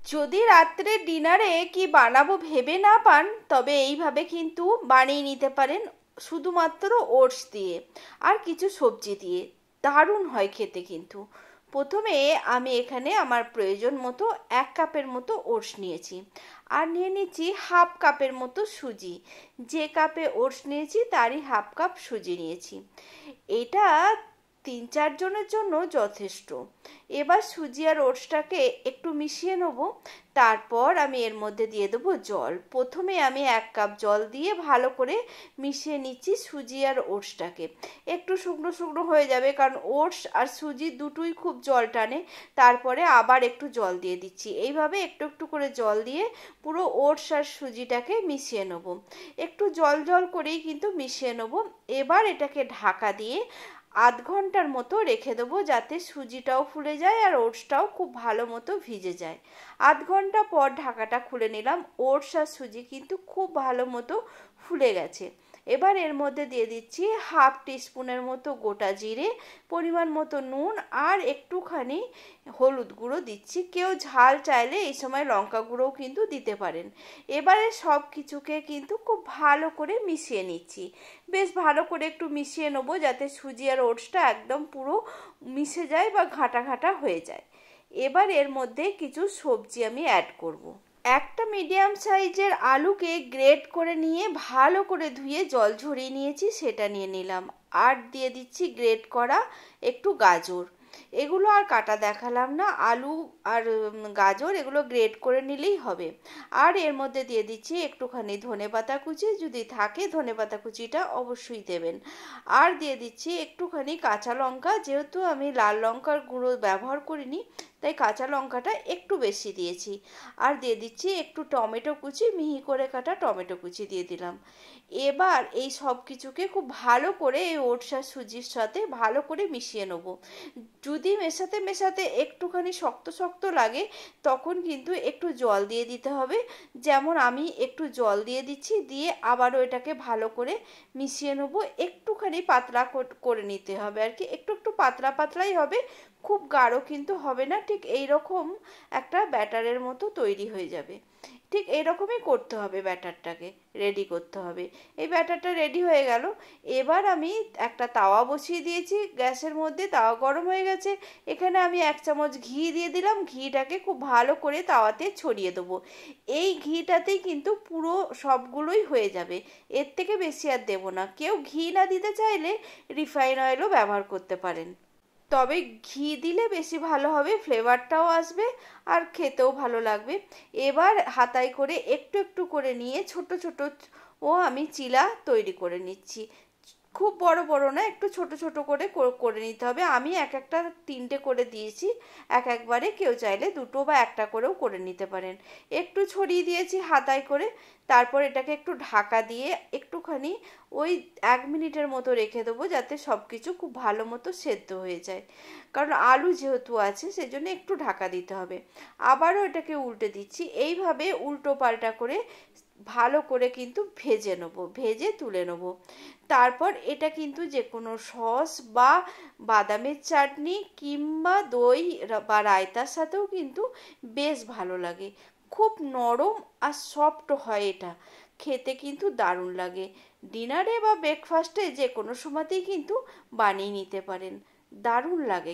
যদি রাত্রে ডিনারে কি বানাবো ভেবে না পান, তবে এইভাবে কিন্তু বানিয়ে নিতে পারেন, শুধুমাত্র ওটস দিয়ে আর কিছু সবজি দিয়ে। দারুণ হয় খেতে কিন্তু। প্রথমে আমি এখানে আমার প্রয়োজন মতো 1 কাপের মতো ওটস নিয়েছি, আর নিয়ে নিচ্ছি হাফ কাপের মতো সুজি। যে কাপে ওটস নিয়েছি তারই হাফ কাপ সুজি নিয়েছি। এটা 3-4 জনের জন্য যথেষ্ট। এবার সুজি আর ওটসটাকে একটু মিশিয়ে নেব। তারপর আমি এর মধ্যে দিয়ে দেবো জল। প্রথমে আমি 1 কাপ জল দিয়ে ভালো করে মিশিয়ে নিচ্ছি সুজি আর ওটসটাকে। একটু শুকনো শুকনো হয়ে যাবে, কারণ ওটস আর সুজি দুটোই খুব জল টানে। তারপরে আবার একটু জল দিয়ে দিচ্ছি। এইভাবে একটু একটু করে জল দিয়ে পুরো ওটস আর সুজিটাকে মিশিয়ে নেব। একটু জল জল করেই কিন্তু মিশিয়ে নেব। এবার এটাকে ঢাকা দিয়ে 1/2 ঘন্টার মতো রেখে দেবো, যাতে সুজিটাও ফুলে যায় আর ওটসটাও খুব ভালো মতো ভিজে যায়। 1/2 ঘন্টা পর ঢাকাটা খুলে নিলাম। ওটস আর সুজি কিন্তু খুব ভালো মতো ফুলে গেছে। এবার এর মধ্যে দিয়ে দিচ্ছি হাফ টিস্পুনের মতো গোটা জিরে, পরিমাণ মতো নুন, আর একটুখানি হলুদ গুঁড়ো দিচ্ছি। কেউ ঝাল চাইলে এই সময় লঙ্কা গুঁড়োও কিন্তু দিতে পারেন। এবারে সব কিছুকে কিন্তু খুব ভালো করে মিশিয়ে নিচ্ছি। বেশ ভালো করে একটু মিশিয়ে নেবো, যাতে সুজি আর ওটসটা একদম পুরো মিশে যায় বা ঘাটা ঘাটা হয়ে যায়। এবার এর মধ্যে কিছু সবজি আমি অ্যাড করব। একটা মিডিয়াম সাইজের আলুকে গ্রেট করে নিয়ে ভালো করে ধুয়ে জল ঝরিয়ে নিয়েছি, সেটা নিয়ে নিলাম। আর দিয়ে দিচ্ছি গ্রেট করা একটু গাজর। এগুলো আর কাটা দেখালাম না, আলু আর গাজর এগুলো গ্রেট করে নিলেই হবে। আর এর মধ্যে দিয়ে দিচ্ছি একটুখানি ধনেপাতা কুচি, যদি থাকে ধনেপাতা কুচিটা অবশ্যই দেবেন। আর দিয়ে দিচ্ছি একটুখানি কাঁচা লঙ্কা, যেহেতু আমি লাল লঙ্কার গুঁড়ো ব্যবহার করিনি, তাই কাঁচা লঙ্কাটা একটু বেশি দিয়েছি। আর দিয়ে দিচ্ছি একটু টমেটো কুচি, মিহি করে কাটা টমেটো কুচি দিয়ে দিলাম। এবার এই সব কিছুকে খুব ভালো করে এই ওটস আর সুজির সাথে ভালো করে মিশিয়ে নেব। যদি মেশাতে মেশাতে একটুখানি শক্ত শক্ত লাগে, তখন কিন্তু একটু জল দিয়ে দিতে হবে। যেমন আমি একটু জল দিয়ে দিচ্ছি, দিয়ে আবারও এটাকে ভালো করে মিশিয়ে নেব। একটুখানি পাতলা করে নিতে হবে আর কি, একটু একটু পাতলা পাতলাই হবে, খুব গাঢ় কিন্তু হবে না। ঠিক এই রকম একটা ব্যাটারের মতো তৈরি হয়ে যাবে। ঠিক এইরকমই করতে হবে, ব্যাটারটাকে রেডি করতে হবে। এই ব্যাটারটা রেডি হয়ে গেল। এবার আমি একটা তাওয়া বসিয়ে দিয়েছি গ্যাসের মধ্যে, তাওয়া গরম হয়ে গেছে। এখানে আমি 1 চামচ ঘি দিয়ে দিলাম। ঘিটাকে খুব ভালো করে তাওয়াতে ছড়িয়ে দেবো। এই ঘিটাতেই কিন্তু পুরো সবগুলোই হয়ে যাবে, এর থেকে বেশি আর দেবো না। কেউ ঘি না দিতে চাইলে রিফাইন অয়েলও ব্যবহার করতে পারেন, তবে ঘি দিলে বেশি ভালো হবে, ফ্লেভারটাও আসবে আর খেতেও ভালো লাগবে। এবার হাতায় করে একটু একটু করে নিয়ে ছোট ছোট আমি চিলা তৈরি করে নিচ্ছি। খুব বড় বড় না, একটু ছোট ছোট করে করে নিতে হবে। আমি এক একটা 3টে করে দিয়েছি একবারে, কেউ চাইলে 2টো বা 1টা করেও করে নিতে পারেন। একটু ছড়িয়ে দিয়েছি হাতায় করে। তারপর এটাকে একটু ঢাকা দিয়ে একটুখানি ওই 1 মিনিটের মতো রেখে দেবো, যাতে সব কিছু খুব ভালো মতো সেদ্ধ হয়ে যায়। কারণ আলু যেহেতু আছে, সেজন্য একটু ঢাকা দিতে হবে। আবারও এটাকে উল্টে দিচ্ছি। এইভাবে উল্টো পাল্টা করে ভালো করে কিন্তু ভেজে নেবো, ভেজে তুলে নেবো। তারপর এটা কিন্তু যে কোনো সস বা বাদামের চাটনি কিংবা দই বা রায়তার সাথেও কিন্তু বেশ ভালো লাগে। খুব নরম আর সফট হয় এটা, খেতে কিন্তু দারুণ লাগে। ডিনারে বা ব্রেকফাস্টে যে কোনো সময়তেই কিন্তু বানিয়ে নিতে পারেন, দারুণ লাগে।